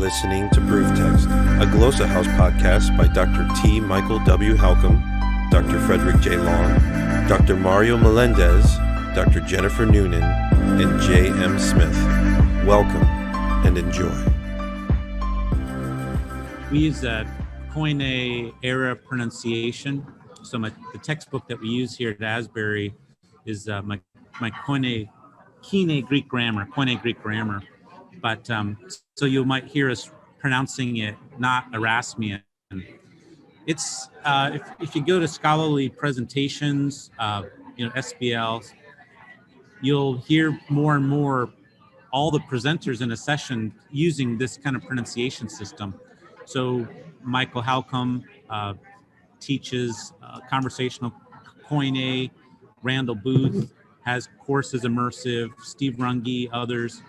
listening to Proof Text, a Glossa House podcast by Dr. T. Michael W. Halcomb, Dr. Fredrick J. Long, Dr. Mario Melendez, Dr. Jennifer Noonan, and J. M. Smith. Welcome and enjoy. We use Koine era pronunciation. So the textbook that we use here at Asbury is my Koine Greek grammar. But so you might hear us pronouncing it not Erasmian. It's if you go to scholarly presentations, SBLs, you'll hear more and more all the presenters in a session using this kind of pronunciation system. So Michael Halcomb teaches conversational Koine. Randall Booth has courses immersive. Steve Runge, others.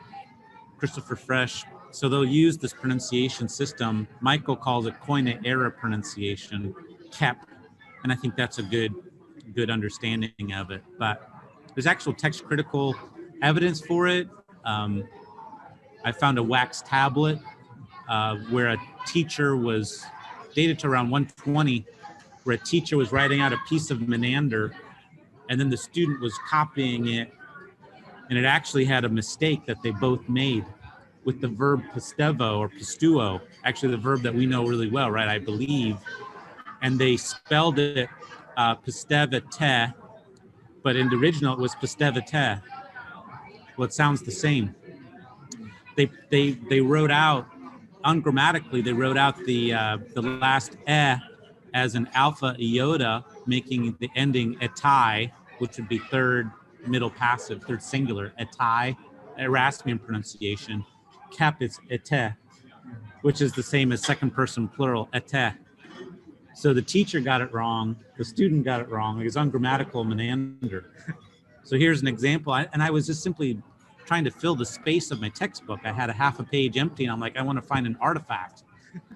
Christopher Fresh. So they'll use this pronunciation system. Michael calls it Koine era pronunciation, KEP, and I think that's a good understanding of it. But there's actual text critical evidence for it. I found a wax tablet where a teacher was dated to around 120, where a teacher was writing out a piece of Menander, and then the student was copying it, and it actually had a mistake that they both made with the verb pistevo or pistuo, actually the verb that we know really well, right, I believe. And they spelled it pistevete, but in the original it was pistevete. Well, it sounds the same. They wrote out, ungrammatically, they wrote out the last as an alpha iota, making the ending etai, which would be third middle passive, third singular, etai, Erasmian pronunciation. Kep is ete, which is the same as second person plural, ete. So the teacher got it wrong, the student got it wrong, it was ungrammatical Menander. So here's an example, and I was just simply trying to fill the space of my textbook. I had a half a page empty, and I'm like, I want to find an artifact.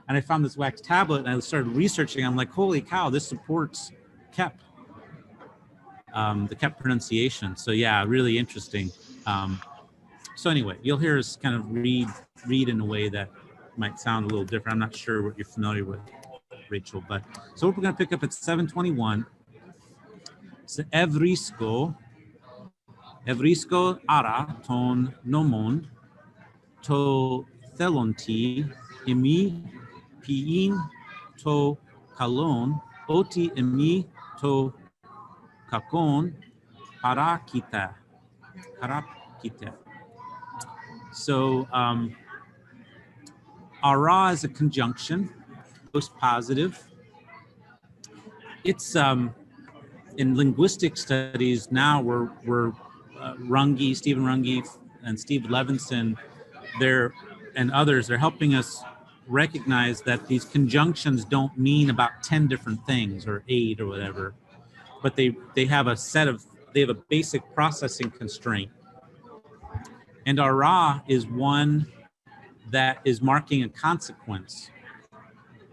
And I found this wax tablet, and I started researching. I'm like, holy cow, this supports KEP, the KEP pronunciation. So yeah, really interesting. So anyway, you'll hear us kind of read in a way that might sound a little different. I'm not sure what you're familiar with, Rachel. But so we're going to pick up at 721. So evrisko ara ton nomon to thelonti imi piin to kalon oti imi to kakon parakita. So ara is a conjunction, post positive. It's in linguistic studies now. We're Stephen Runge, and Steve Levinson, and others are helping us recognize that these conjunctions don't mean about 10 different things or 8 or whatever, but they have a basic processing constraint. And ara is one that is marking a consequence,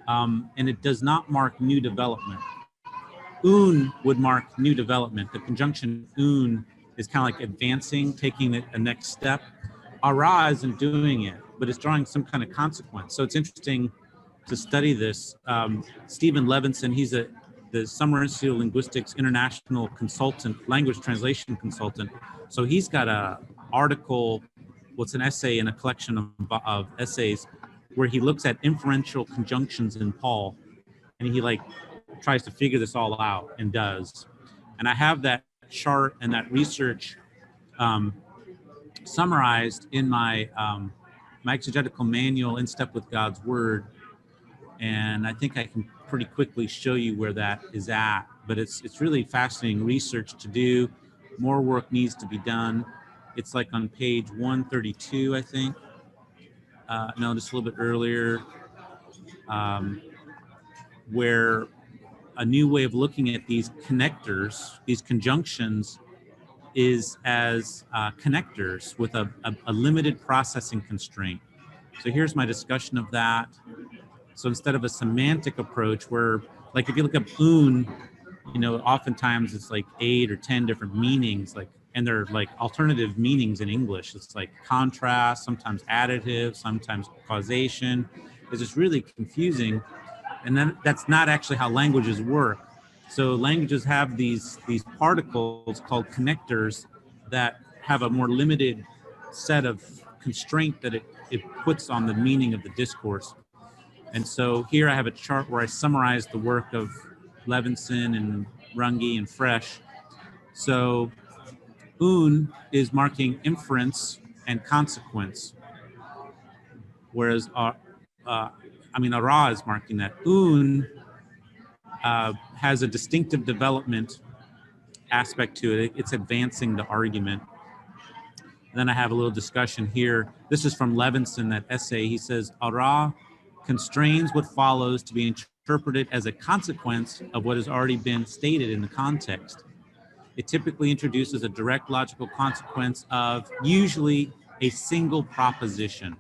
and it does not mark new development. Un would mark new development. The conjunction un is kind of like advancing, taking a next step. Ara isn't doing it, but it's drawing some kind of consequence. So it's interesting to study this. Stephen Levinson, he's the Summer Institute of Linguistics international consultant, language translation consultant. So he's got a article, what's an essay in a collection of essays, where he looks at inferential conjunctions in Paul, and he tries to figure this all out, and does. And I have that chart and that research summarized in my my exegetical manual, In Step with God's Word, and I think I can pretty quickly show you where that is at. But it's really fascinating research to do. More work needs to be done. It's like on page 132, I think. No, just a little bit earlier, where a new way of looking at these connectors, these conjunctions, is as connectors with a limited processing constraint. So here's my discussion of that. So instead of a semantic approach where, like if you look up un, oftentimes it's like 8 or 10 different meanings, like and they're like alternative meanings in English. It's like contrast, sometimes additive, sometimes causation. It's just really confusing. And then that's not actually how languages work. So languages have these particles called connectors that have a more limited set of constraint that it puts on the meaning of the discourse. And so here I have a chart where I summarize the work of Levinson and Runge and Fresh. So un is marking inference and consequence, whereas ara is marking that. Un has a distinctive development aspect to it. It's advancing the argument. And then I have a little discussion here. This is from Levinson, that essay. He says, ara constrains what follows to be interpreted as a consequence of what has already been stated in the context. It typically introduces a direct logical consequence of usually a single proposition.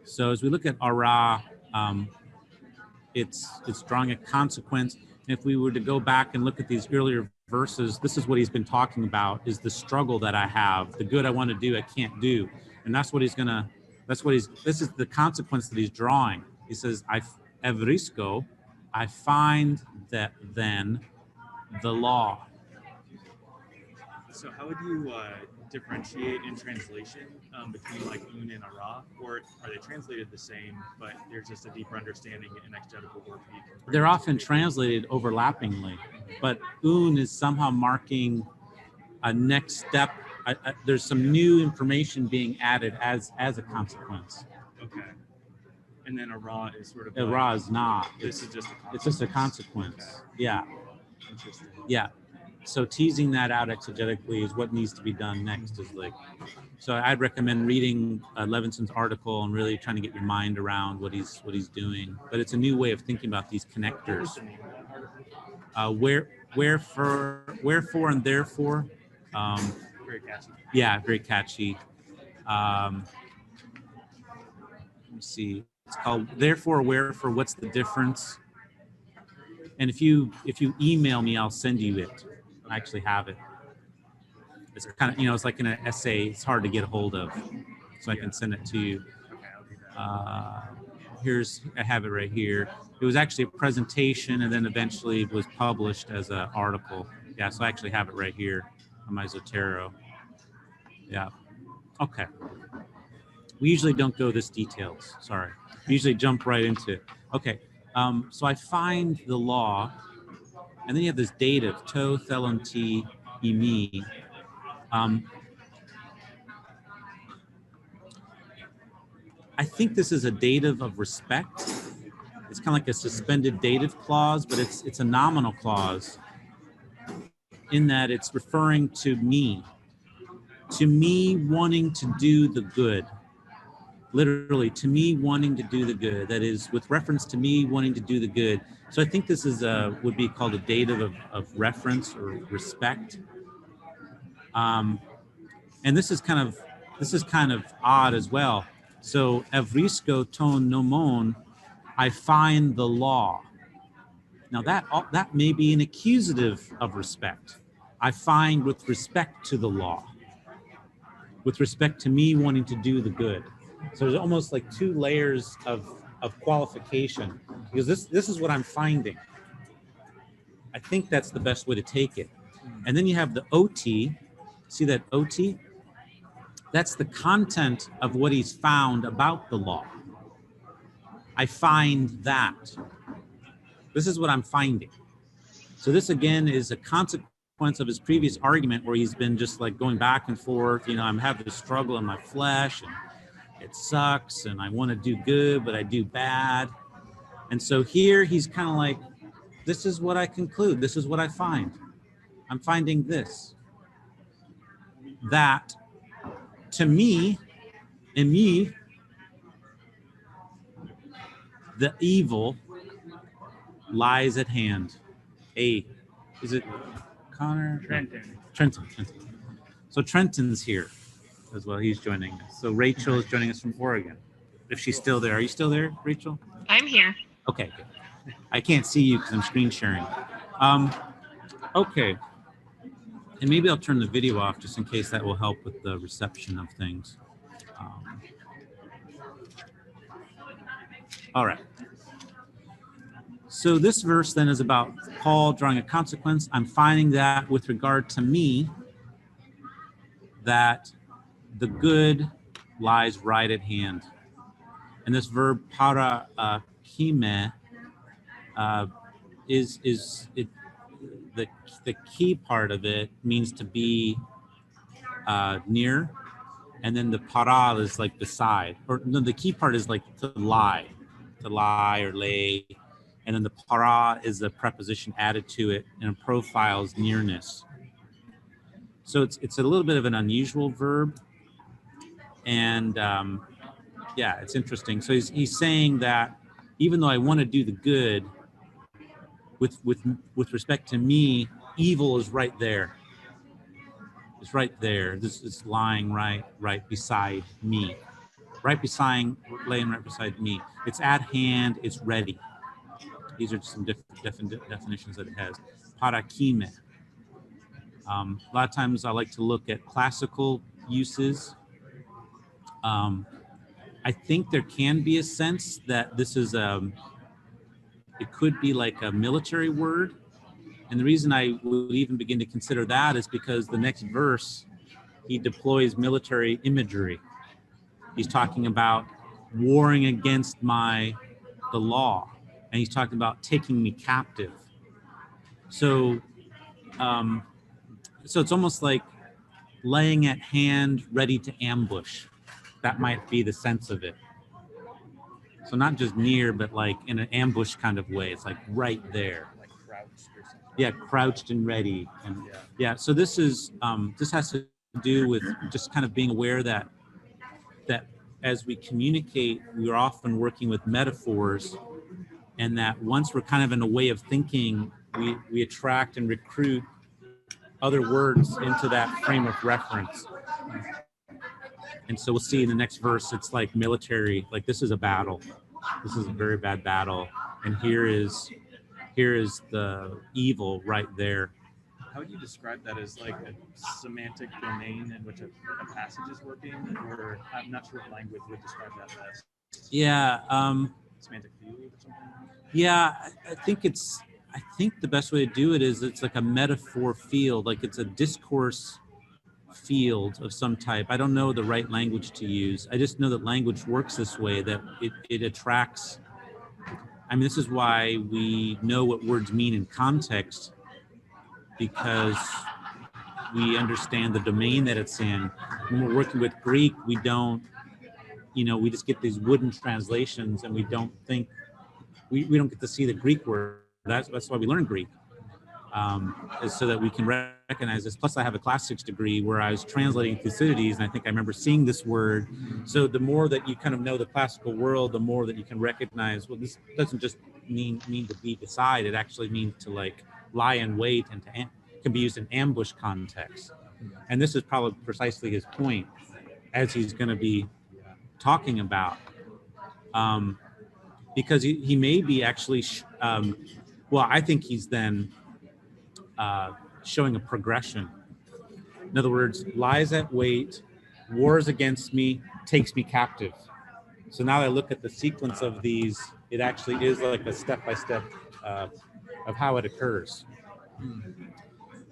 So as we look at ara, it's drawing a consequence. And if we were to go back and look at these earlier verses, this is what he's been talking about, is the struggle that I have, the good I want to do, I can't do. And this is the consequence that he's drawing. He says, evrisko, I find that then the law. So how would you differentiate in translation between like un and ara, or are they translated the same, but there's just a deeper understanding in exegetical work? They're often translated overlappingly, but un is somehow marking a next step. There's some new information being added as a consequence. Okay. And then ara is sort of Ara is not. This is just a consequence. It's just a consequence. Okay. Yeah. Interesting. Yeah. So teasing that out exegetically is what needs to be done next. Is like, so I'd recommend reading Levinson's article and really trying to get your mind around what he's doing. But it's a new way of thinking about these connectors. Wherefore, and therefore. Very catchy. Yeah, very catchy. Let me see. It's called Therefore, Wherefore. What's the difference? And if you email me, I'll send you it. I actually have it. It's kind of, it's like in an essay. It's hard to get a hold of, so I can send it to you. Okay, I'll do that. I have it right here. It was actually a presentation, and then eventually it was published as an article. Yeah, so I actually have it right here on my Zotero. Yeah. Okay. We usually don't go this details. Sorry. We usually jump right into it. Okay. So I find the law, and then you have this dative, to thelon ti imi. I think this is a dative of respect. It's kind of like a suspended dative clause, but it's a nominal clause in that it's referring to me wanting to do the good. Literally, to me wanting to do the good. That is, with reference to me wanting to do the good. So I think this is would be called a dative of reference or respect. And this is kind of odd as well. So evrisko ton nomon, I find the law. Now that may be an accusative of respect. I find with respect to the law, with respect to me wanting to do the good. So there's almost like two layers of qualification, because this is what I'm finding. I think that's the best way to take it. And then you have the OT. See that OT? That's the content of what he's found about the law. I find that. This is what I'm finding. So this again is a consequence of his previous argument, where he's been just like going back and forth. I'm having this struggle in my flesh, and it sucks, and I want to do good, but I do bad. And so here he's kind of like, this is what I conclude. This is what I find. I'm finding this. That to me, in me, the evil lies at hand. Is it Connor? Trenton. So Trenton's here as well. He's joining us. So Rachel is joining us from Oregon. If she's still there. Are you still there, Rachel? I'm here. Okay, good. I can't see you because I'm screen sharing. Okay. And maybe I'll turn the video off just in case that will help with the reception of things. All right. So this verse then is about Paul drawing a consequence. I'm finding that with regard to me, that the good lies right at hand. And this verb para kime is it the key part of it means to be near, and then the para is like beside, or no, the key part is like to lie or lay, and then the para is the preposition added to it, and profiles nearness. So it's a little bit of an unusual verb, and yeah, it's interesting. So he's saying that even though I want to do the good, with respect to me, evil is right there. It's right there. This is lying right beside me, laying right beside me. It's at hand. It's ready. These are some different definitions that it has. Parakime. A lot of times I like to look at classical uses. I think there can be a sense that this is it could be like a military word. And the reason I would even begin to consider that is because the next verse, he deploys military imagery. He's talking about warring against the law, and he's talking about taking me captive. So, so it's almost like laying at hand, ready to ambush. That might be the sense of it. So not just near, but like in an ambush kind of way. It's like right there. Like crouched or something. Yeah, crouched and ready. And yeah, so this is this has to do with just kind of being aware that as we communicate, we're often working with metaphors, and that once we're kind of in a way of thinking, we attract and recruit other words into that frame of reference. And so we'll see in the next verse, it's like military, like this is a battle. This is a very bad battle. And here is the evil right there. How would you describe that as like a semantic domain in which a passage is working? Or I'm not sure what language would describe that best. Yeah. Semantic field or something? Yeah, I think the best way to do it is it's like a metaphor field, like it's a discourse field of some type. I don't know the right language to use. I just know that language works this way, that it attracts. I mean, this is why we know what words mean in context, because we understand the domain that it's in. When we're working with Greek, we don't, we just get these wooden translations, and we don't think, we don't get to see the Greek word. That's why we learn Greek, is so that we can recognize this. Plus, I have a classics degree where I was translating Thucydides, and I think I remember seeing this word. So the more that you kind of know the classical world, the more that you can recognize, well, this doesn't just mean to be beside. It actually means to like lie in wait, and can be used in ambush context. And this is probably precisely his point, as he's going to be talking about, because he may be actually, I think he's then showing a progression. In other words, lies at wait, wars against me, takes me captive. So now I look at the sequence of these, it actually is like a step-by-step of how it occurs.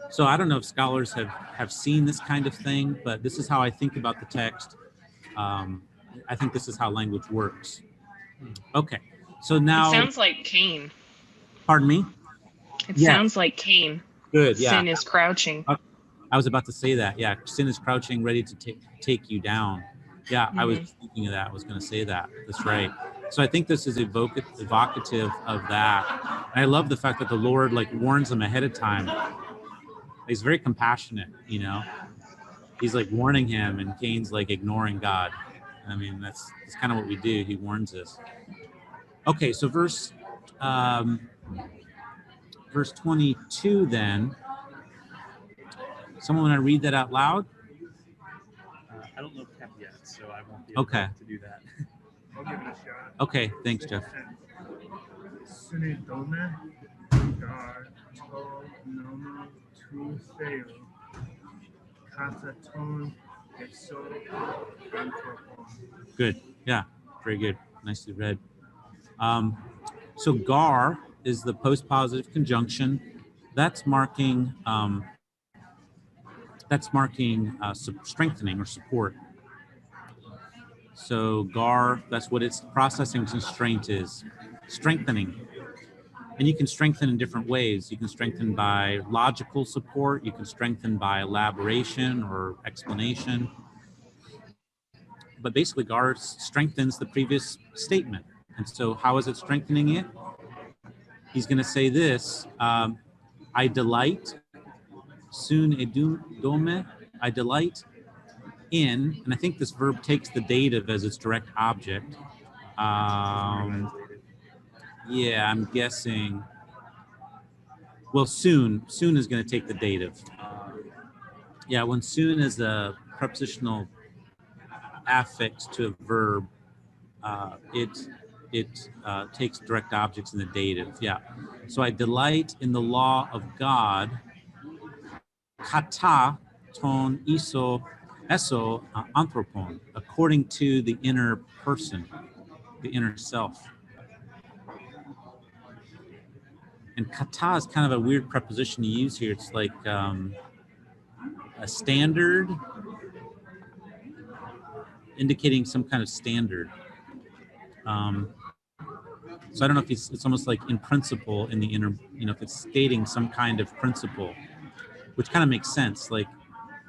So I don't know if scholars have seen this kind of thing, but this is how I think about the text. I think this is how language works. Okay, so now... It sounds like Cain. Pardon me? It sounds like Cain. Good, yeah. Sin is crouching. I was about to say that. Yeah, sin is crouching, ready to take you down. Yeah, I was thinking of that. I was going to say that. That's right. So I think this is evocative of that. And I love the fact that the Lord like warns him ahead of time. He's very compassionate, He's like warning him, and Cain's like ignoring God. I mean, that's kind of what we do. He warns us. Okay, so verse 22 then. Someone want to read that out loud? I don't know Pep yet, so I won't be able to do that. I'll give it a shot. Okay, thanks, Jeff. Sunidome, gar, to, nomo, tu, theo, kataton exo anthropon. Good. Yeah. Very good. Nicely read. So gar is the post-positive conjunction. That's marking strengthening or support. So gar, that's what its processing constraint is, strengthening. And you can strengthen in different ways. You can strengthen by logical support. You can strengthen by elaboration or explanation. But basically, gar strengthens the previous statement. And so how is it strengthening it? He's going to say this, I delight, sun edome, I delight in, and I think this verb takes the dative as its direct object. Yeah, I'm guessing. Well, soon is going to take the dative. Yeah, when soon is a prepositional affix to a verb, it takes direct objects in the dative. Yeah. So I delight in the law of God. Kata ton eso anthropon, according to the inner person, the inner self. And kata is kind of a weird preposition to use here. It's like a standard, indicating some kind of standard. So I don't know if it's almost like in principle in the inner, if it's stating some kind of principle, which kind of makes sense. Like,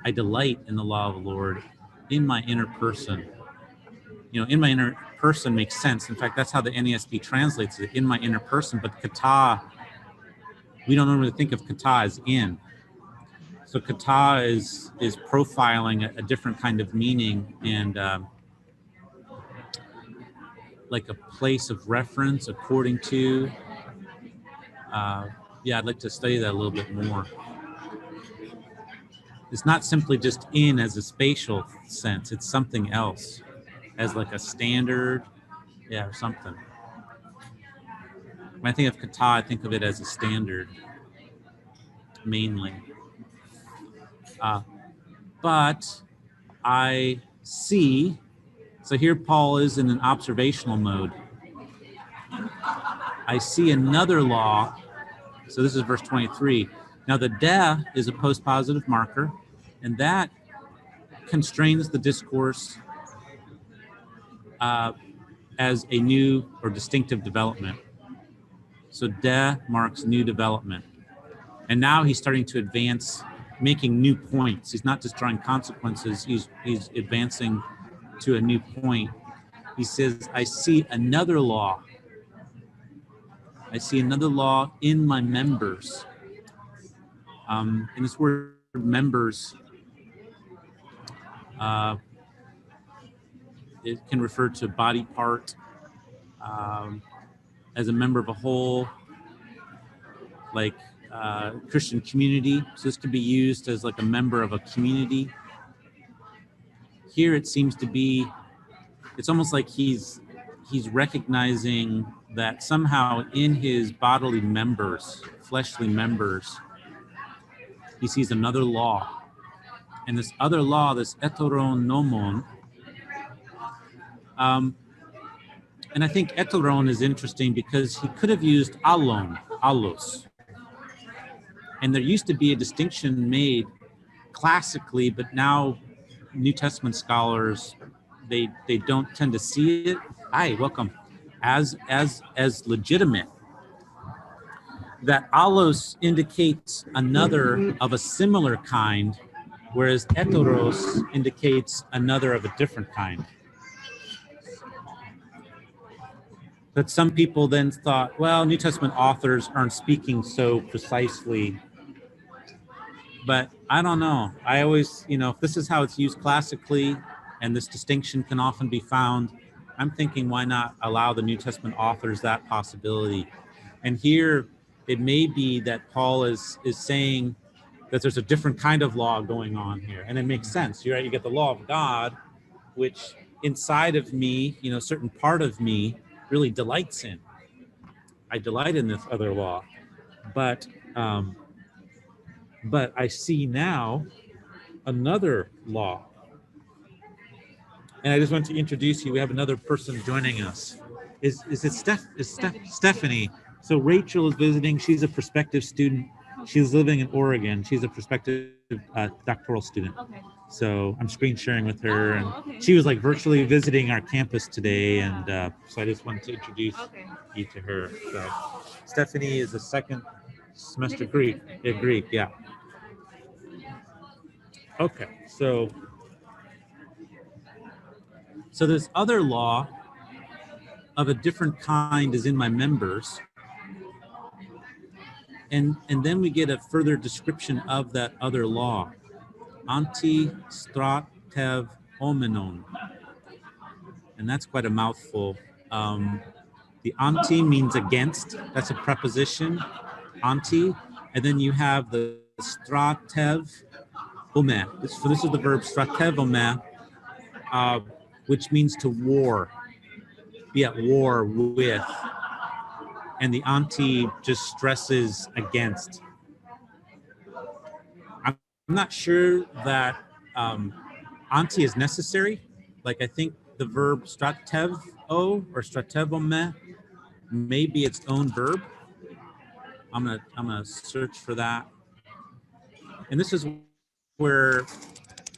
I delight in the law of the Lord in my inner person. In my inner person makes sense. In fact, that's how the NESB translates it, in my inner person. But kata, we don't normally think of kata as in. So kata is profiling a different kind of meaning and like a place of reference according to. I'd like to study that a little bit more. It's not simply just in as a spatial sense. It's something else, as like a standard, or something. When I think of kata, I think of it as a standard, mainly. But I see, so here Paul is in an observational mode. I see another law. So this is verse 23. Now the de is a post-positive marker, and that constrains the discourse as a new or distinctive development. So de marks new development. And now he's starting to advance, making new points. He's not just drawing consequences, he's advancing to a new point. He says, I see another law. I see another law in my members. And this word members, it can refer to body part, as a member of a whole, like Christian community. So this could be used as like a member of a community. Here it seems to be, it's almost like he's recognizing that somehow in his bodily members, fleshly members, he sees another law. And this other law, this etoron nomon, and I think etoron is interesting because he could have used alon, alos. And there used to be a distinction made classically, but now New Testament scholars, they don't tend to see it. Hi, welcome. As legitimate. That alos indicates another of a similar kind, whereas heteros indicates another of a different kind. But some people then thought, well, New Testament authors aren't speaking so precisely. But I don't know. I always, if this is how it's used classically, and this distinction can often be found, I'm thinking, why not allow the New Testament authors that possibility? And here, it may be that Paul is saying that there's a different kind of law going on here. And it makes sense. You're right, you get the law of God, which inside of me, a certain part of me really delights in. I delight in this other law. But I see now another law. And I just want to introduce you. We have another person joining us. Is it Stephanie? So Rachel is visiting. She's a prospective student. She's living in Oregon. She's a prospective doctoral student. Okay. So I'm screen sharing with her, and okay. she was like virtually visiting our campus today, and so I just wanted to introduce Okay. you to her. So Stephanie is a second semester Greek. Yeah, Greek. Yeah. Okay. So this other law of a different kind is in my members. And then we get a further description of that other law. Anti stratev omenon. And that's quite a mouthful. The anti means against. That's a preposition, anti. And then you have the stratev ome. This is the verb stratev ome, which means to war, be at war with. And the anti just stresses against. I'm not sure that anti is necessary. Like I think the verb stratevo or stratevome may be its own verb. I'm gonna search for that. And this is where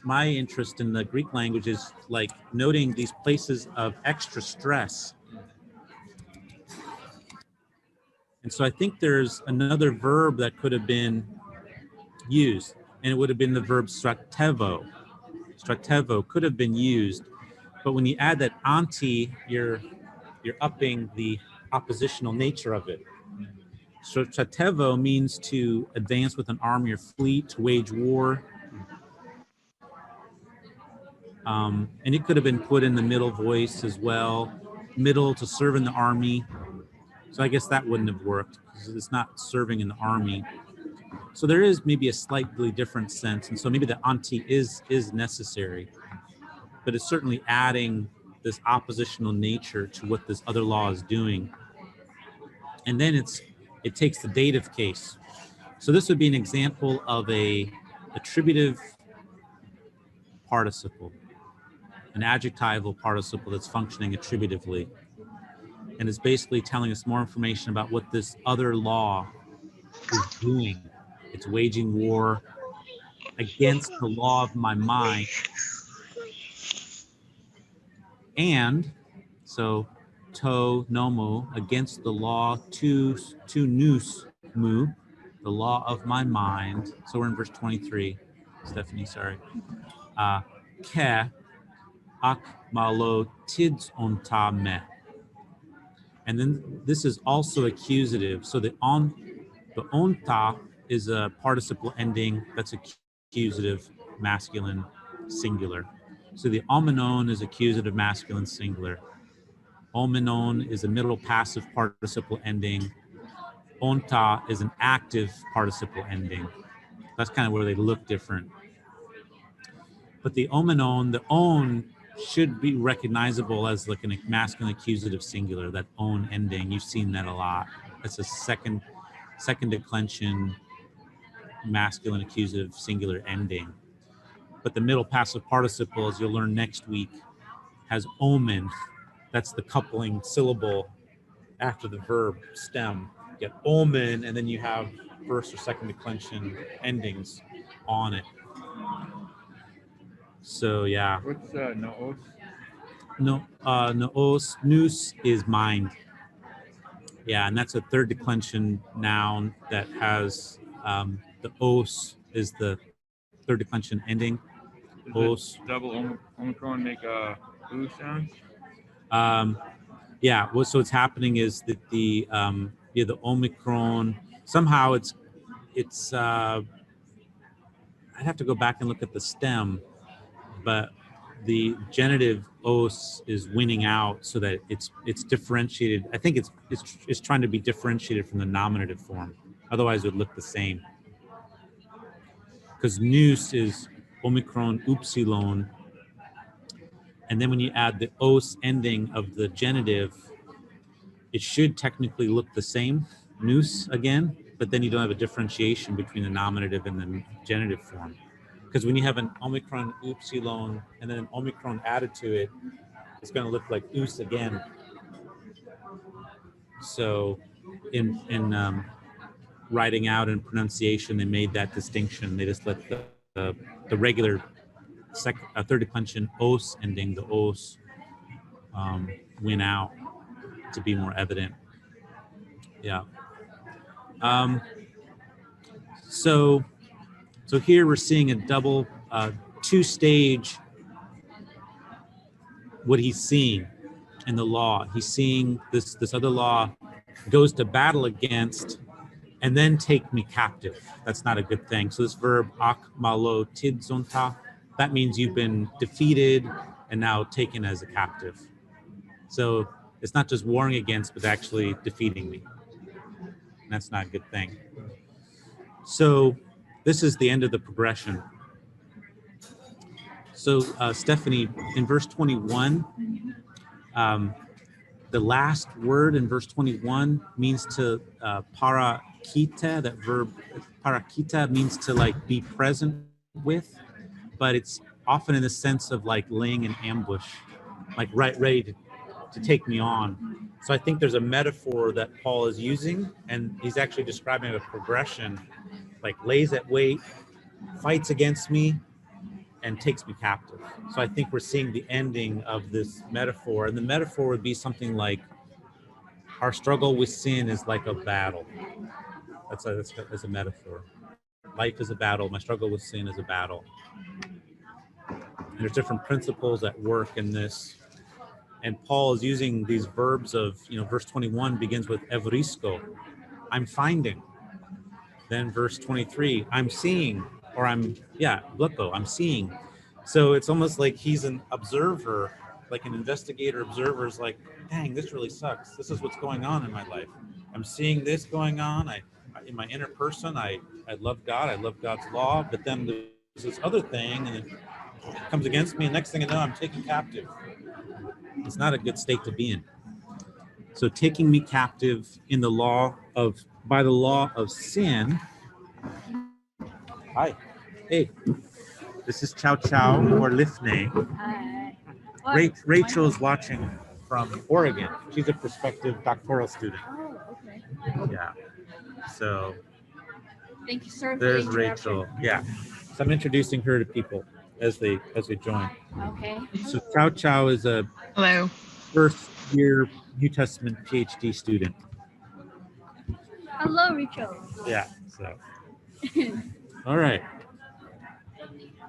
my interest in the Greek language is, like noting these places of extra stress. And so I think there's another verb that could have been used, and it would have been the verb stratevo. Stratevo could have been used, but when you add that anti, you're upping the oppositional nature of it. So stratevo means to advance with an army or fleet, to wage war. And it could have been put in the middle voice as well, middle, to serve in the army. So I guess that wouldn't have worked because it's not serving in the army. So there is maybe a slightly different sense. And so maybe the anti is necessary, but it's certainly adding this oppositional nature to what this other law is doing. And then it takes the dative case. So this would be an example of a attributive participle, an adjectival participle that's functioning attributively. And it's basically telling us more information about what this other law is doing. It's waging war against the law of my mind. And so to nomo, against the law to nous mu, the law of my mind. So we're in verse 23. Stephanie, sorry. Ke ak malo tids onta me. And then this is also accusative. So the onta is a participle ending that's accusative, masculine, singular. So the omenon is accusative, masculine, singular. Omenon is a middle passive participle ending. Onta is an active participle ending. That's kind of where they look different. But the omenon, the on, should be recognizable as like a masculine accusative singular, that on ending. You've seen that a lot. That's a second declension masculine accusative singular ending. But the middle passive participle, as you'll learn next week, has omen. That's the coupling syllable after the verb stem. You get omen, and then you have first or second declension endings on it. So yeah. What's noos? No, noos, nous is mind. Yeah, and that's a third declension noun that has the os is the third declension ending. Os. Double omicron make a oo sound? Yeah. Well, so what's happening is that the omicron somehow it's I'd have to go back and look at the stem, but the genitive os is winning out so that it's differentiated. I think it's trying to be differentiated from the nominative form. Otherwise, it would look the same. Because nous is omicron upsilon, and then when you add the os ending of the genitive, it should technically look the same, nous again, but then you don't have a differentiation between the nominative and the genitive form. Because when you have an Omicron upsilon and then an Omicron added to it, it's going to look like us again. So in writing out and pronunciation, they made that distinction. They just let the regular third declension os ending, the os, win out to be more evident. Yeah. So here we're seeing a double two-stage what he's seeing in the law. He's seeing this other law goes to battle against and then take me captive. That's not a good thing. So this verb ak malo tidzonta, that means you've been defeated and now taken as a captive. So it's not just warring against, but actually defeating me. And that's not a good thing. So this is the end of the progression. So Stephanie, in verse 21, the last word in verse 21 means to parakita. That verb parakita means to like be present with, but it's often in the sense of like laying an ambush, like ready to take me on. So I think there's a metaphor that Paul is using, and he's actually describing a progression, like lays at wait, fights against me, and takes me captive. So I think we're seeing the ending of this metaphor, and the metaphor would be something like our struggle with sin is like a battle. That's a metaphor. Life is a battle. My struggle with sin is a battle. And there's different principles at work in this. And Paul is using these verbs of, verse 21 begins with evrisko, I'm finding. Then verse 23, I'm seeing, or bliko, I'm seeing. So it's almost like he's an observer, like an investigator observer is like, dang, this really sucks. This is what's going on in my life. I'm seeing this going on. In my inner person, I love God. I love God's law. But then there's this other thing, and it comes against me. And next thing I know, I'm taken captive. It's not a good state to be in. So taking me captive by the law of sin. Hi. Hey. This is Chow Chow or Lifney. Rachel's watching from Oregon. She's a prospective doctoral student. Oh, okay. Yeah. So Thank you, sir. there's Rachel. Yeah. So I'm introducing her to people as they join. Okay. So Chow Chow is a Hello. first year New Testament PhD student. Hello, Rachel. Yeah. So all right.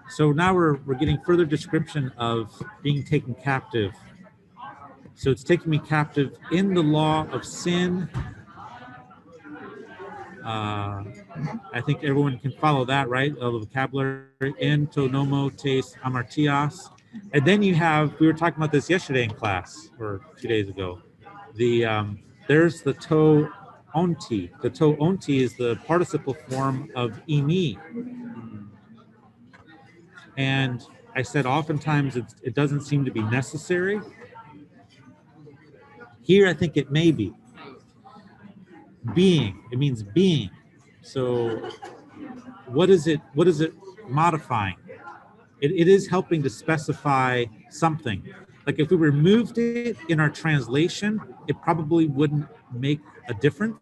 So now we're getting further description of being taken captive. So it's taking me captive in the law of sin. I think everyone can follow that, right? The vocabulary, en to nomo tes amartias. And then you have, we were talking about this yesterday in class, or 2 days ago. There's the to onti. The to onti is the participle form of imi. And I said oftentimes it doesn't seem to be necessary. Here, I think it may be. Being, it means being. So what is it modifying? It is helping to specify something. Like if we removed it in our translation, it probably wouldn't make a difference,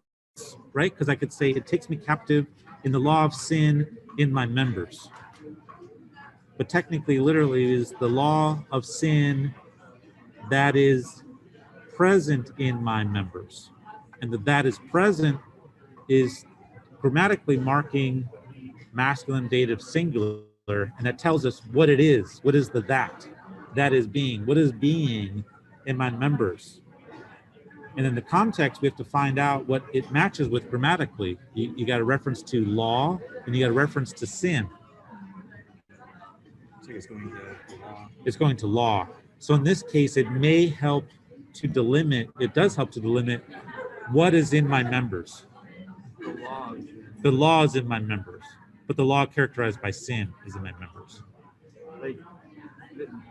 right? Because I could say it takes me captive in the law of sin in my members. But technically, literally, it is the law of sin that is present in my members. And that is present is grammatically marking masculine dative singular, and that tells us what it is. What is the that is being? What is being in my members? And in the context, we have to find out what it matches with grammatically. You got a reference to law, and you got a reference to sin. It's going to law. It's going to law. So in this case, it may help to delimit, it does help to delimit what is in my members. The law is in my members, but the law characterized by sin is in my members. Like,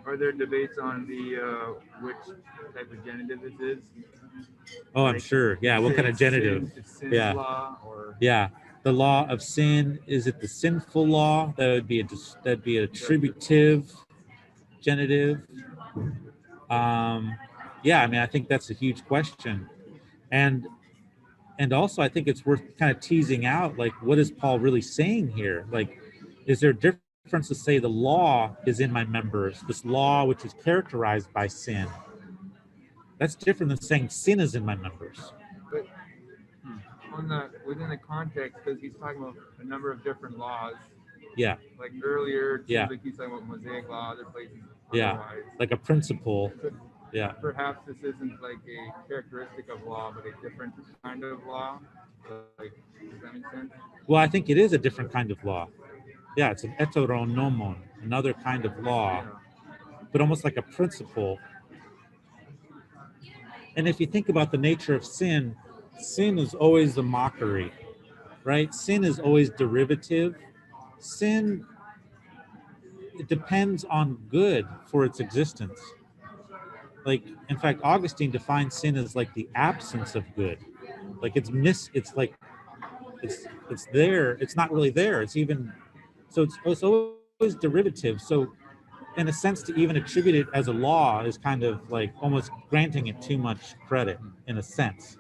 are there debates on the which type of genitive this is? Oh, I'm sure. Yeah, what kind of genitive? Sin Yeah. law or... Yeah. the law of sin, is it the sinful law? That'd be a attributive genitive. Yeah, I mean, I think that's a huge question. And also I think it's worth kind of teasing out, like, what is Paul really saying here? Like, is there a difference to say the law is in my members, this law which is characterized by sin? That's different than saying sin is in my members. But within the context, because he's talking about a number of different laws. Yeah. Like earlier, it Yeah. seems like he's talking about Mosaic law, other places Yeah. otherwise. Like a principle. So Yeah. perhaps this isn't like a characteristic of law, but a different kind of law. Like, does that make sense? Well, I think it is a different kind of law. Yeah, it's an heteronomon, another kind of law, but almost like a principle. And if you think about the nature of sin, sin is always a mockery, right? Sin is always derivative. Sin, it depends on good for its existence. Like, in fact, Augustine defines sin as like the absence of good. Like it's there, it's not really there. It's always derivative. So in a sense, to even attribute it as a law is kind of like almost granting it too much credit in a sense.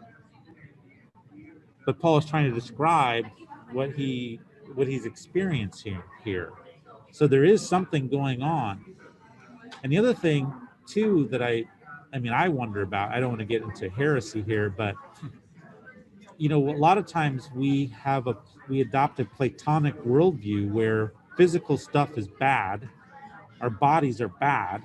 But Paul is trying to describe what he's experiencing here. So there is something going on. And the other thing too that I wonder about, I don't want to get into heresy here, but a lot of times we adopt a Platonic worldview where physical stuff is bad, our bodies are bad,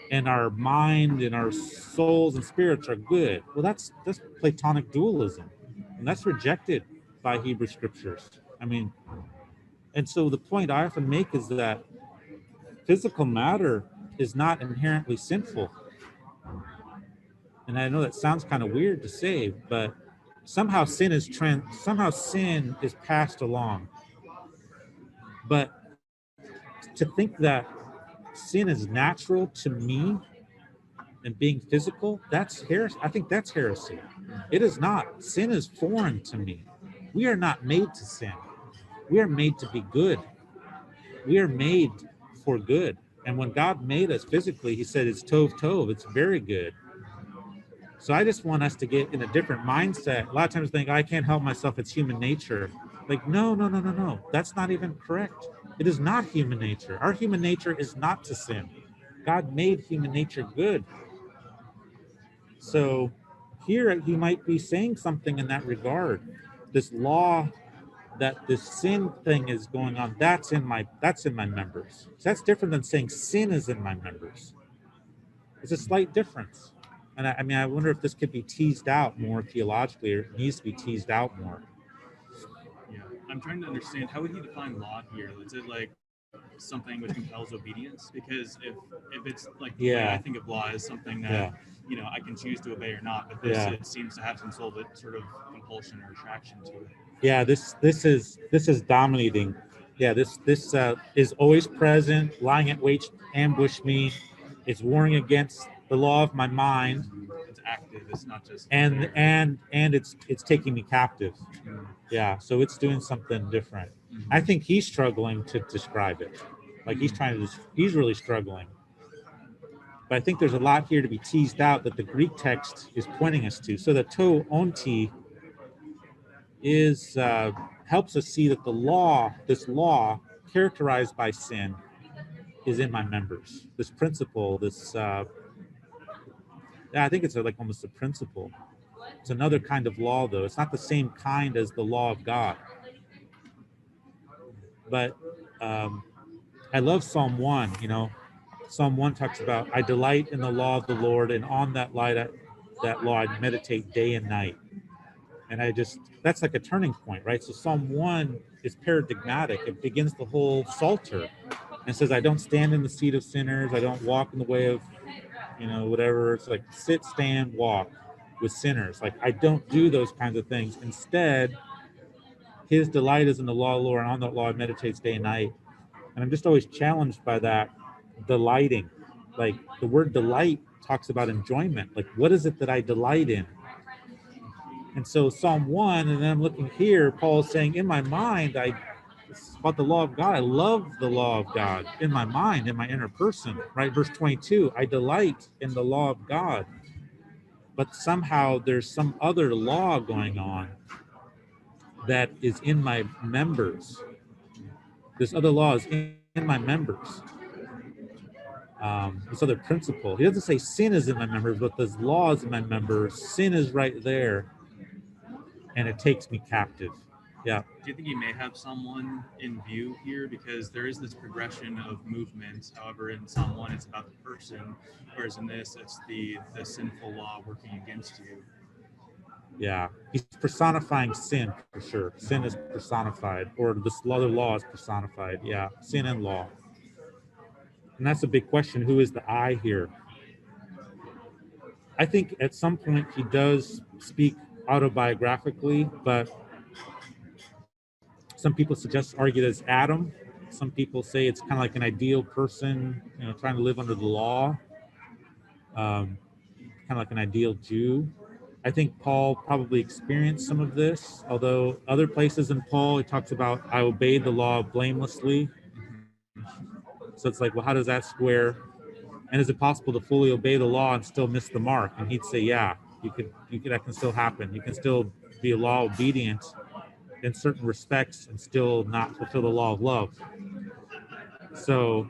and our mind and our souls and spirits are good. Well, that's Platonic dualism, and that's rejected by Hebrew scriptures. I mean, and so the point I often make is that physical matter is not inherently sinful. And I know that sounds kind of weird to say, but somehow sin is passed along. But to think that sin is natural to me and being physical, that's heresy. I think that's heresy. It is not. Sin is foreign to me. We are not made to sin. We are made to be good. We are made for good. And when God made us physically, he said it's tov tov, it's very good. So I just want us to get in a different mindset. A lot of times think, I can't help myself, it's human nature. Like, no. That's not even correct. It is not human nature. Our human nature is not to sin. God made human nature good. So here he might be saying something in that regard. This law, that this sin thing is going on, that's in my members. So that's different than saying sin is in my members. It's a slight difference. And I wonder if this could be teased out more theologically, or it needs to be teased out more. Yeah, I'm trying to understand, how would he define law here? Is it like something which compels obedience? Because if it's like the way I think of law is something that I can choose to obey or not, but this it seems to have some sort of compulsion or attraction to it. Yeah, this is dominating. Yeah, this is always present, lying at wait, ambush me. It's warring against the law of my mind. It's active. It's not just and it's taking me captive. Yeah, so it's doing something different. I think he's struggling to describe it. Like he's really struggling. But I think there's a lot here to be teased out that the Greek text is pointing us to. So the to onti is helps us see that this law characterized by sin is in my members. This principle, I think it's like almost a principle. It's another kind of law, though. It's not the same kind as the law of God. But I love Psalm 1. Psalm 1 talks about, I delight in the law of the Lord, and on that law I meditate day and night. And that's like a turning point, right? So Psalm 1 is paradigmatic. It begins the whole Psalter and says, I don't stand in the seat of sinners. I don't walk in the way of, whatever. It's like sit, stand, walk with sinners. Like, I don't do those kinds of things. Instead, his delight is in the law of the Lord, and on that law meditates day and night. And I'm just always challenged by that delighting. Like, the word delight talks about enjoyment. Like, what is it that I delight in? And so Psalm 1, and then I'm looking here, Paul is saying, in my mind, it's about the law of God. I love the law of God in my mind, in my inner person, right? Verse 22, I delight in the law of God. But somehow there's some other law going on that is in my members. This other law is in my members. This other principle. He doesn't say sin is in my members, but there's laws in my members. Sin is right there, and it takes me captive. Yeah. Do you think he may have someone in view here? Because there is this progression of movement. However, in Psalm 1, it's about the person, whereas in this, it's the sinful law working against you. Yeah. He's personifying sin for sure. Sin is personified, or this other law is personified. Yeah. Sin and law. And that's a big question. Who is the I here? I think at some point he does speak autobiographically, but some people argue that it's Adam. Some people say it's kind of like an ideal person, trying to live under the law, kind of like an ideal Jew. I think Paul probably experienced some of this, although other places in Paul, he talks about, I obeyed the law blamelessly. So it's like, well, how does that square? And is it possible to fully obey the law and still miss the mark? And he'd say, yeah, you could, that can still happen. You can still be law obedient in certain respects and still not fulfill the law of love. So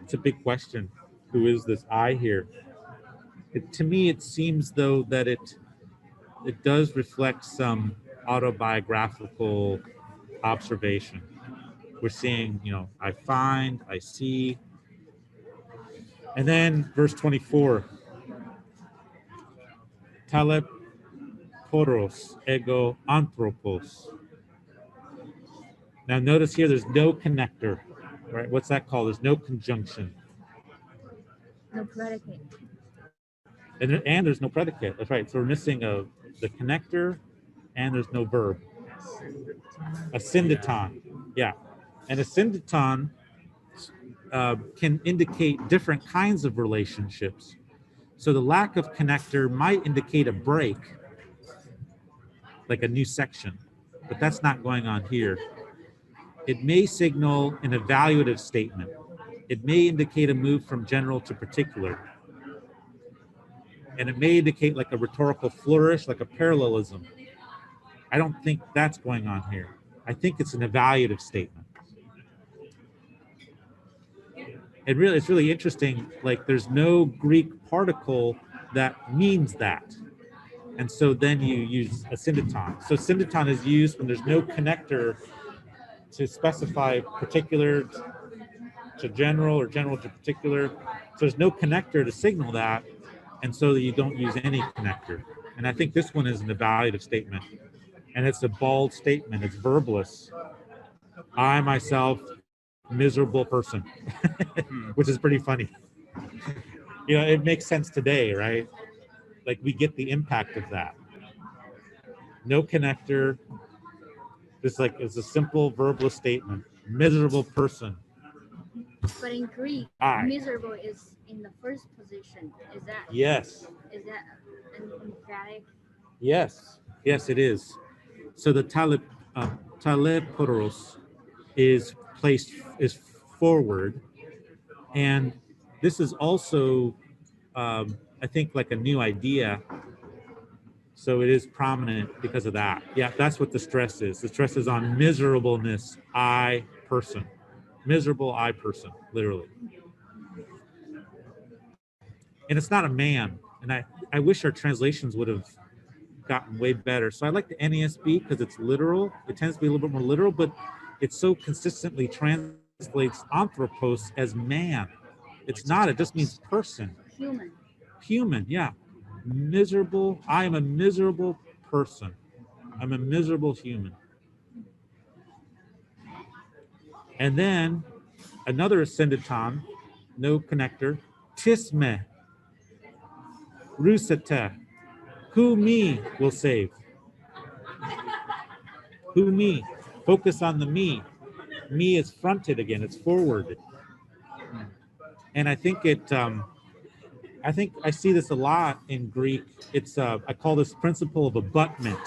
it's a big question. Who is this I here? To me, it seems though that it does reflect some autobiographical observation. We're seeing, I find, I see. And then verse 24, Taleb poros ego anthropos. Now notice here there's no connector, right? What's that called? There's no conjunction. No predicate. And there's no predicate. That's right. So we're missing the connector, and there's no verb. A syndeton. Yeah. And a syndeton can indicate different kinds of relationships. So the lack of connector might indicate a break, like a new section, but that's not going on here. It may signal an evaluative statement. It may indicate a move from general to particular. And it may indicate like a rhetorical flourish, like a parallelism. I don't think that's going on here. I think it's an evaluative statement. It's really interesting, like there's no Greek particle that means that. And so then you use a syndeton. So syndeton is used when there's no connector to specify particular to general or general to particular. So there's no connector to signal that, and so that you don't use any connector. And I think this one is an evaluative statement. And it's a bald statement, it's verbless. I myself, miserable person, which is pretty funny. It makes sense today, right? Like we get the impact of that. No connector. It's a simple verbless statement. Miserable person. But in Greek, miserable is in the first position. Is that? Yes. Is that an emphatic? Yes. Yes, it is. So the taleporos is forward, and this is also, I think, like a new idea. So it is prominent because of that. Yeah, that's what the stress is. The stress is on miserableness, I person. Miserable I person, literally. And it's not a man. And I wish our translations would have gotten way better. So I like the NASB because it's literal. It tends to be a little bit more literal, but it so consistently translates anthropos as man. It's not, it just means person. Human, yeah. Miserable, I am a miserable person. I'm a miserable human. And then another syndeton, no connector, tisme, rusete, who me will save. Who me? Focus on the me. Me is fronted again, it's forwarded. And I think I think I see this a lot in Greek. It's I call this principle of abutment.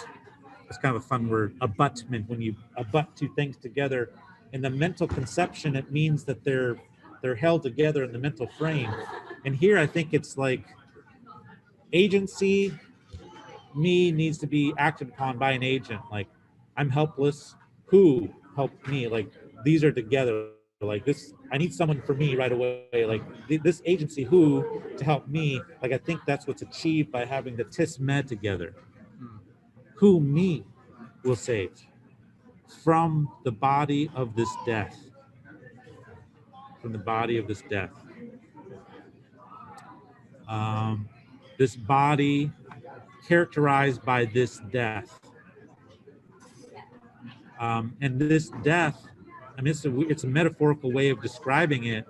It's kind of a fun word, abutment. When you abut two things together, in the mental conception, it means that they're held together in the mental frame. And here, I think it's like agency, me needs to be acted upon by an agent. Like I'm helpless. Who helped me? Like these are together. Like this, I need someone for me right away. Like this agency, who to help me? Like I think that's what's achieved by having the tis me together. Who me will save from the body of this death. From the body of this death. This body characterized by this death. And this death, I mean, it's a metaphorical way of describing it.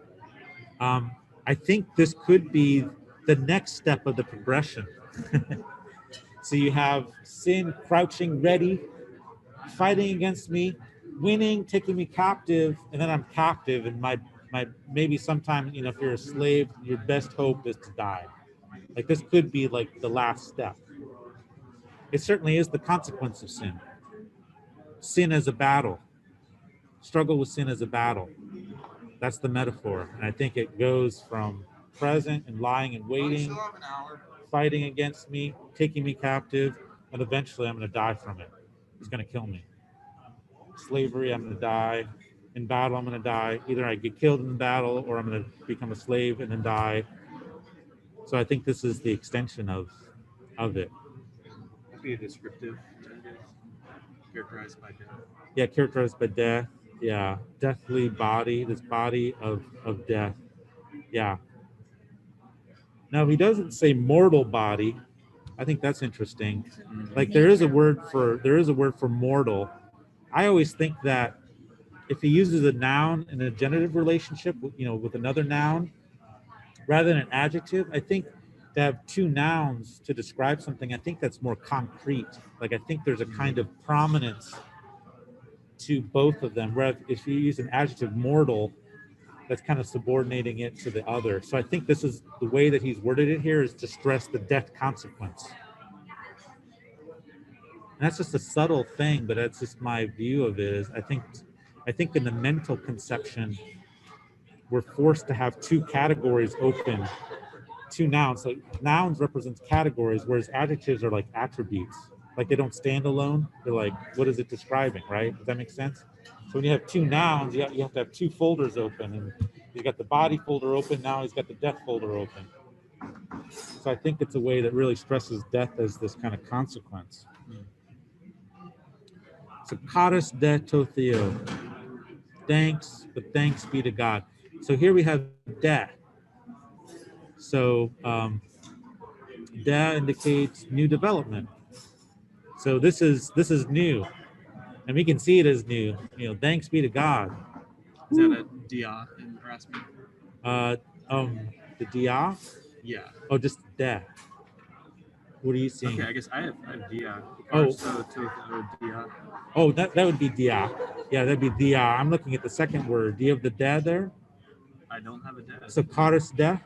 I think this could be the next step of the progression. So you have sin crouching ready, fighting against me, winning, taking me captive, and then I'm captive, and my maybe sometime, you know, if you're a slave, your best hope is to die. Like this could be like the last step. It certainly is the consequence of sin. Sin as a battle. Struggle with sin as a battle. That's the metaphor. And I think it goes from present and lying and waiting, fighting against me, taking me captive, and eventually I'm going to die from it. It's going to kill me. Slavery, I'm going to die. In battle, I'm going to die. Either I get killed in the battle or I'm going to become a slave and then die. So I think this is the extension of it. That'd be a descriptive term, characterized by death. Yeah, characterized by death. Yeah, deathly body, this body of death. Yeah. Now he doesn't say mortal body. I think that's interesting. Like there is a word for mortal. I always think that if he uses a noun in a genitive relationship, you know, with another noun, rather than an adjective, I think to have two nouns to describe something, I think that's more concrete. Like I think there's a kind of prominence to both of them. Whereas if you use an adjective, mortal, that's kind of subordinating it to the other. So I think this is the way that he's worded it here, is to stress the death consequence. And that's just a subtle thing, but that's just my view of it. Is I think in the mental conception, we're forced to have two categories open, two nouns. Like nouns represents categories, whereas adjectives are like attributes. Like they don't stand alone. They're like, what is it describing, right? Does that make sense? So when you have two nouns, you have to have two folders open, and he's got the body folder open, now he's got the death folder open. So I think it's a way that really stresses death as this kind of consequence. So charis de to theo. Thanks, but thanks be to God. So here we have de. So de indicates new development. So this is new, and we can see it as new. You know, thanks be to God. Is that a dia in Erasmus? The dia. Yeah. Oh, just de. What are you seeing? Okay, I guess I have dia. Oh. So to dia. Oh, that would be dia. Yeah, that'd be dia. I'm looking at the second word. Do you have the de there? I don't have a de. So charis de.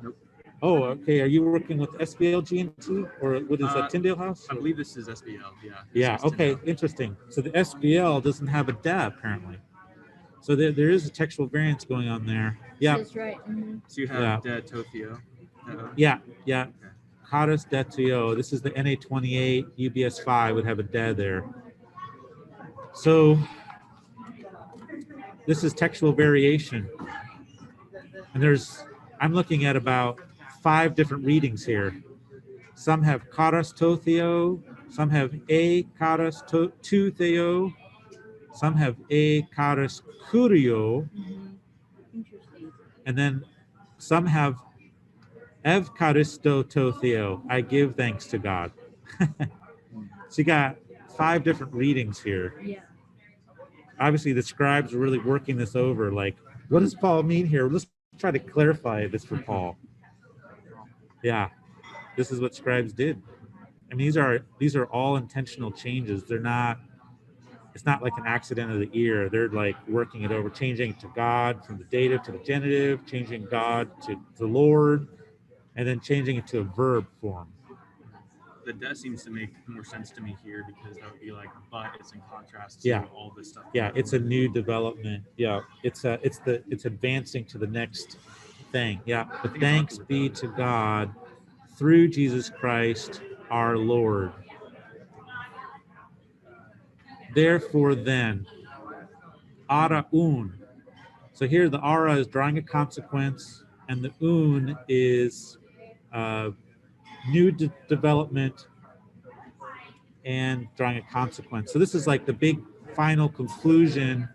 Nope. Oh, okay. Are you working with SBL GNT or what is that, Tyndale House? I believe this is SBL. Yeah. Yeah. Okay. Tyndale. Interesting. So the SBL doesn't have a de apparently. So there is a textual variance going on there. Yeah. That's right. Mm-hmm. So you have de to theo. Yeah. Yeah. Charis de theo. This is the NA28 UBS 5 would have a de there. So this is textual variation, and I'm looking at about 5 different readings here. Some have charis to theo, some have a charis to theo, some have a charis kurio, Interesting. and then some have evcharisto to theo, I give thanks to God. So you got 5 different readings here. Yeah. Obviously the scribes are really working this over, like, what does Paul mean here? Let's try to clarify this for Paul. Yeah, this is what scribes did. I mean, these are all intentional changes. It's not like an accident of the ear. They're like working it over, changing it to God from the dative to the genitive, changing God to the Lord, and then changing it to a verb form. The de seems to make more sense to me here because that would be like, but it's in contrast to Yeah. all this stuff. Yeah, it's a new development. Yeah, it's advancing to the next thing. Yeah, but thanks be to God through Jesus Christ our Lord. Therefore then, ara un. So here the ara is drawing a consequence, and the un is new development and drawing a consequence. So this is like the big final conclusion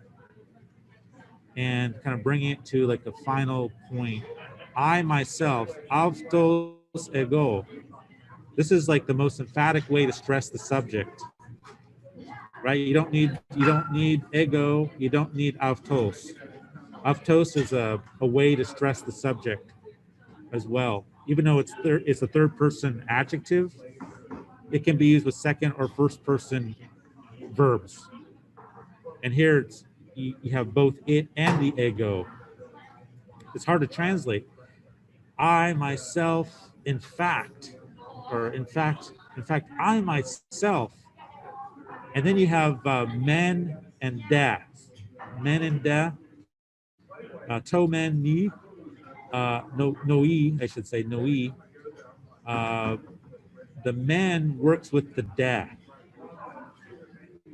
and kind of bringing it to like the final point. I myself, avtos ego. This is like the most emphatic way to stress the subject, right? You don't need ego. You don't need avtos. Avtos is a way to stress the subject as well. Even though it's a third person adjective, it can be used with second or first person verbs. And here you have both it and the ego. It's hard to translate. I myself, in fact, I myself. And then you have men and da. Men and da. To men ni. Noi, I should say, noi. The men works with the da.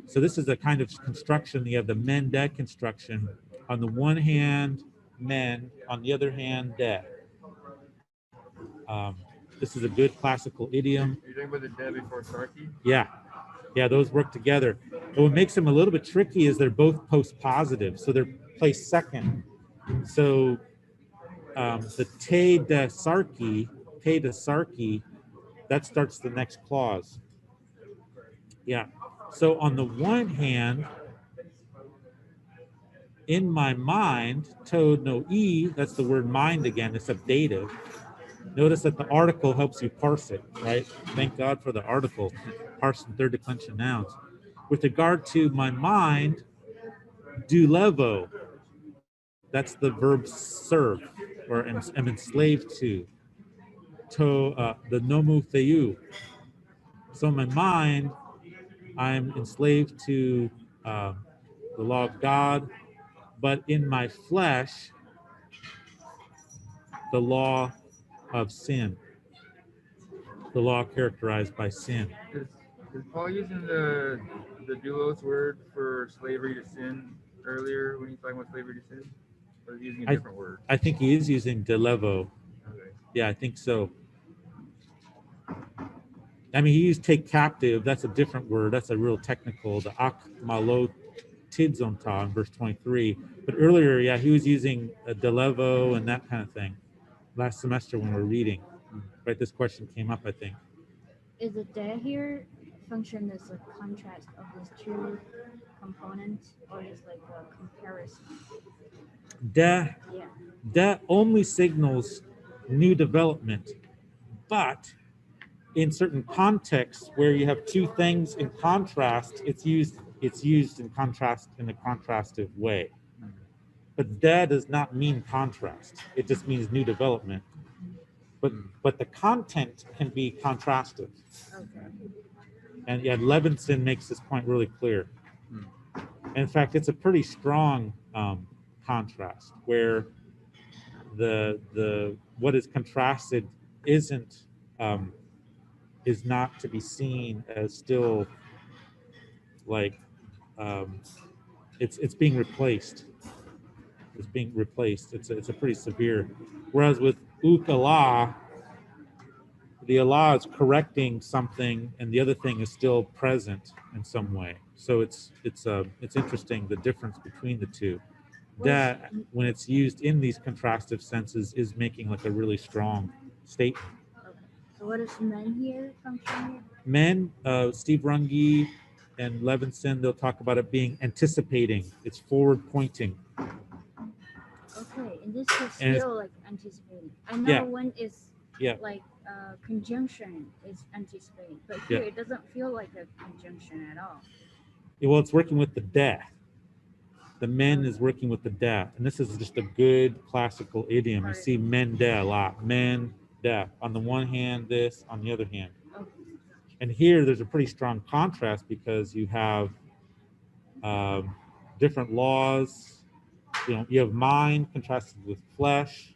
So this is a kind of construction. You have the men da construction. On the one hand, men. On the other hand, da. This is a good classical idiom. You're talking about the de before sarki? Yeah, those work together. But what makes them a little bit tricky is they're both post-positive, so they're placed second. So the te de sarki, that starts the next clause. Yeah. So on the one hand, in my mind, to no e, that's the word mind again, it's dative. Notice that the article helps you parse it, right? Thank God for the article, parsing third declension nouns. With regard to my mind, dulevo, that's the verb serve, or am enslaved to the nomu theou. So my mind, I'm enslaved to the law of God, but in my flesh, the law of sin, the law characterized by sin. Is Paul using the doulos word for slavery to sin earlier when he's talking about slavery to sin? Or is he using a different word? I think he is using delevo. Okay. Yeah, I think so. I mean, he used take captive. That's a different word. That's a real technical, the ak malo tidzonta in verse 23. But earlier, yeah, he was using a delevo and that kind of thing. Last semester when we were reading, right, this question came up, I think. Is the de here function as a contrast of these two components, or is like a comparison? De only signals new development, but in certain contexts where you have two things in contrast, it's used in contrast in a contrastive way. But de does not mean contrast. It just means new development. But the content can be contrastive. Okay. And yeah, Levinson makes this point really clear. And in fact, it's a pretty strong contrast where the what is contrasted is not to be seen as still like it's being replaced. It's being replaced. It's a pretty severe. Whereas with ukala, the Allah is correcting something, and the other thing is still present in some way. So it's interesting the difference between the two. That when it's used in these contrastive senses is making like a really strong statement. Okay. So what is men here function here? Men, Steve Runge and Levinson, they'll talk about it being anticipating. It's forward pointing. Okay, and this is still like anticipating. I know when it's like conjunction is anticipating, but here it doesn't feel like a conjunction at all. Yeah, well, it's working with the de. The men is working with the de, and this is just a good classical idiom. You see men de a lot. Men death. On the one hand, this, on the other hand. Okay. And here there's a pretty strong contrast because you have different laws. You have mind contrasted with flesh,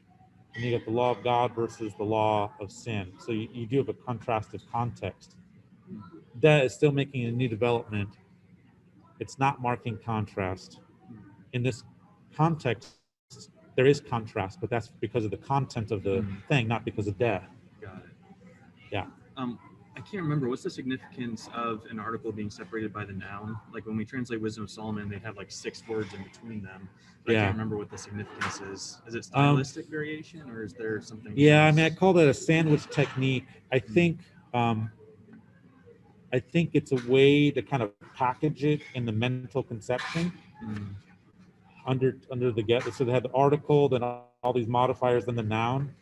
and you got the law of God versus the law of sin. So you do have a contrasted context. That is still making a new development. It's not marking contrast. In this context, there is contrast, but that's because of the content of the thing, not because of death. Got it. Yeah. I can't remember what's the significance of an article being separated by the noun. Like when we translate Wisdom of Solomon, they have like 6 words in between them. But I can't remember what the significance is. Is it stylistic variation, or is there something? Yeah, else? I mean, I call that a sandwich technique. I think it's a way to kind of package it in the mental conception under the get. So they have the article, then all these modifiers, then the noun.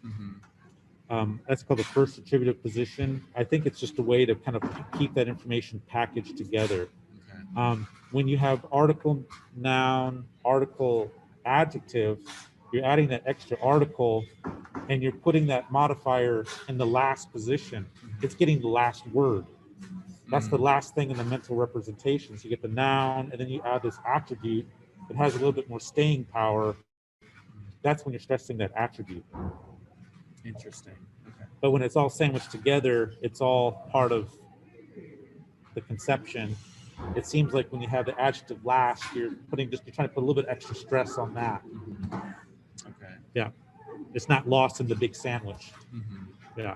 That's called the first attributive position. I think it's just a way to kind of keep that information packaged together. Okay. When you have article, noun, article, adjective, you're adding that extra article and you're putting that modifier in the last position. It's getting the last word. That's the last thing in the mental representation. So you get the noun, and then you add this attribute that has a little bit more staying power. That's when you're stressing that attribute. Interesting. Okay. But when it's all sandwiched together, it's all part of the conception. It seems like when you have the adjective last, you're trying to put a little bit extra stress on that. Okay. Yeah. It's not lost in the big sandwich. Yeah.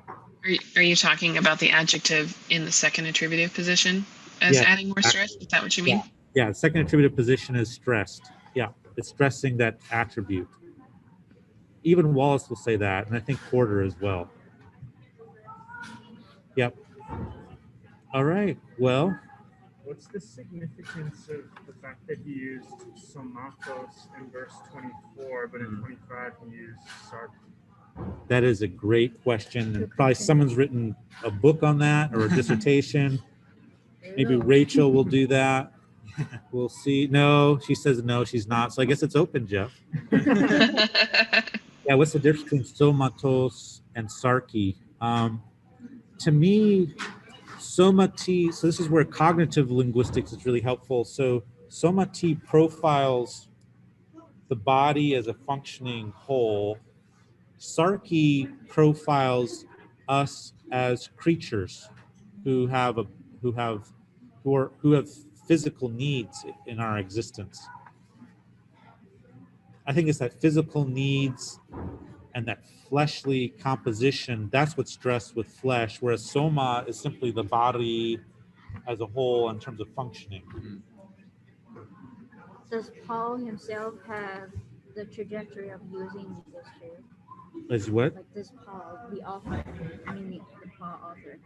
Are you talking about the adjective in the second attributive position as adding more stress? Is that what you mean? Yeah. Second attributive position is stressed. Yeah. It's stressing that attribute. Even Wallace will say that, and I think Porter as well. Yep. All right. Well, what's the significance of the fact that he used somatos in verse 24, but in 25 he used sarki? That is a great question, and probably someone's written a book on that or a dissertation. Maybe Rachel will do that. We'll see. No, she says no, she's not. So I guess it's open, Jeff. Yeah, what's the difference between somatos and sarki? To me, somati, so this is where cognitive linguistics is really helpful. So somati profiles the body as a functioning whole. Sarki profiles us as creatures who have physical needs in our existence. I think it's that physical needs and that fleshly composition, that's what's stressed with flesh, whereas soma is simply the body as a whole in terms of functioning. Does Paul himself have the trajectory of using this too? Is what? Like does Paul, the author, the Paul author,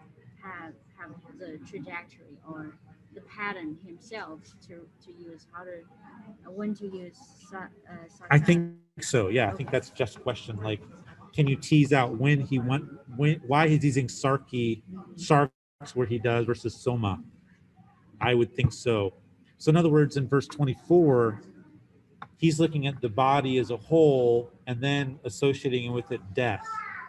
have the trajectory or the pattern himself to use when to use I think so. Yeah, I think that's just a question. Like, can you tease out why he's using sarks where he does versus soma? I would think so. So in other words, in verse 24, he's looking at the body as a whole and then associating with it death,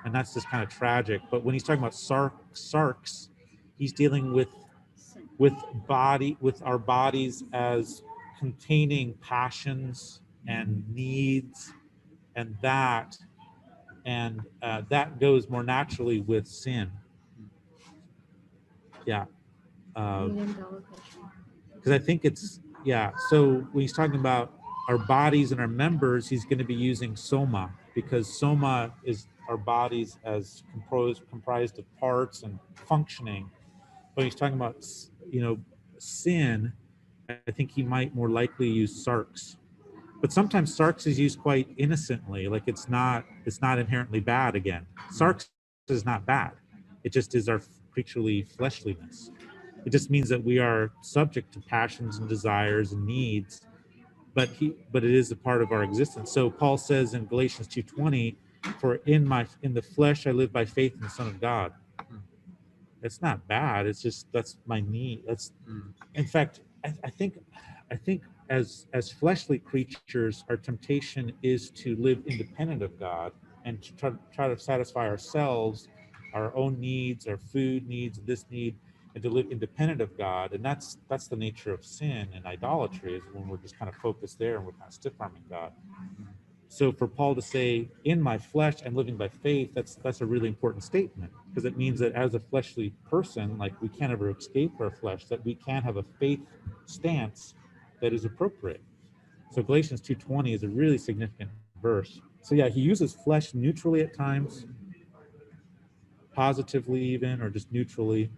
and that's just kind of tragic. But when he's talking about sarks, he's dealing with our bodies as containing passions and needs, and that goes more naturally with sin. Yeah. Because I think it's, so when he's talking about our bodies and our members, he's going to be using soma, because soma is our bodies as comprised of parts and functioning. But he's talking about, sin, I think he might more likely use sarks. But sometimes sarks is used quite innocently, like it's not inherently bad again. Sarks is not bad. It just is our creaturely fleshliness. It just means that we are subject to passions and desires and needs, but it is a part of our existence. So Paul says in Galatians 2:20, "For in the flesh I live by faith in the Son of God." It's not bad. It's just that's my need. In fact, I think as fleshly creatures, our temptation is to live independent of God, and to try to satisfy ourselves, our own needs, our food needs, this need, and to live independent of God. And that's the nature of sin and idolatry, is when we're just kind of focused there and we're kind of stiff-arming God. So for Paul to say, in my flesh, I'm living by faith, that's a really important statement, because it means that as a fleshly person, like, we can't ever escape our flesh, that we can have a faith stance that is appropriate. So Galatians 2:20 is a really significant verse. So yeah, he uses flesh neutrally at times, positively even, or just neutrally.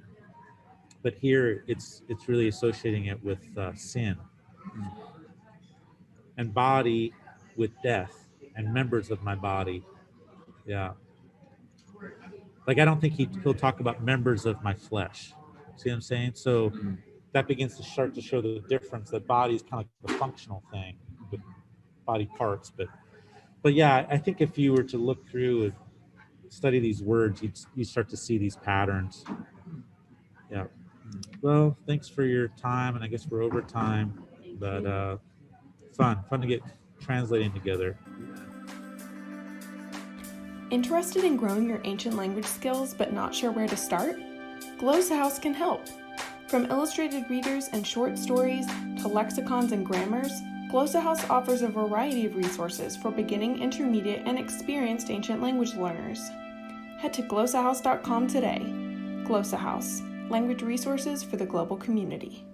But here it's really associating it with sin, and body with death, and members of my body. Yeah. Like, I don't think he'll talk about members of my flesh. See what I'm saying? So that begins to start to show the difference, that body is kind of like the functional thing with body parts. But yeah, I think if you were to look through and study these words, you'd start to see these patterns. Yeah. Well, thanks for your time, and I guess we're over time, but fun to get translating together. Interested in growing your ancient language skills but not sure where to start? Glossa House can help. From illustrated readers and short stories to lexicons and grammars, Glossa House offers a variety of resources for beginning, intermediate, and experienced ancient language learners. Head to glossahouse.com today. Glossa House, language resources for the global community.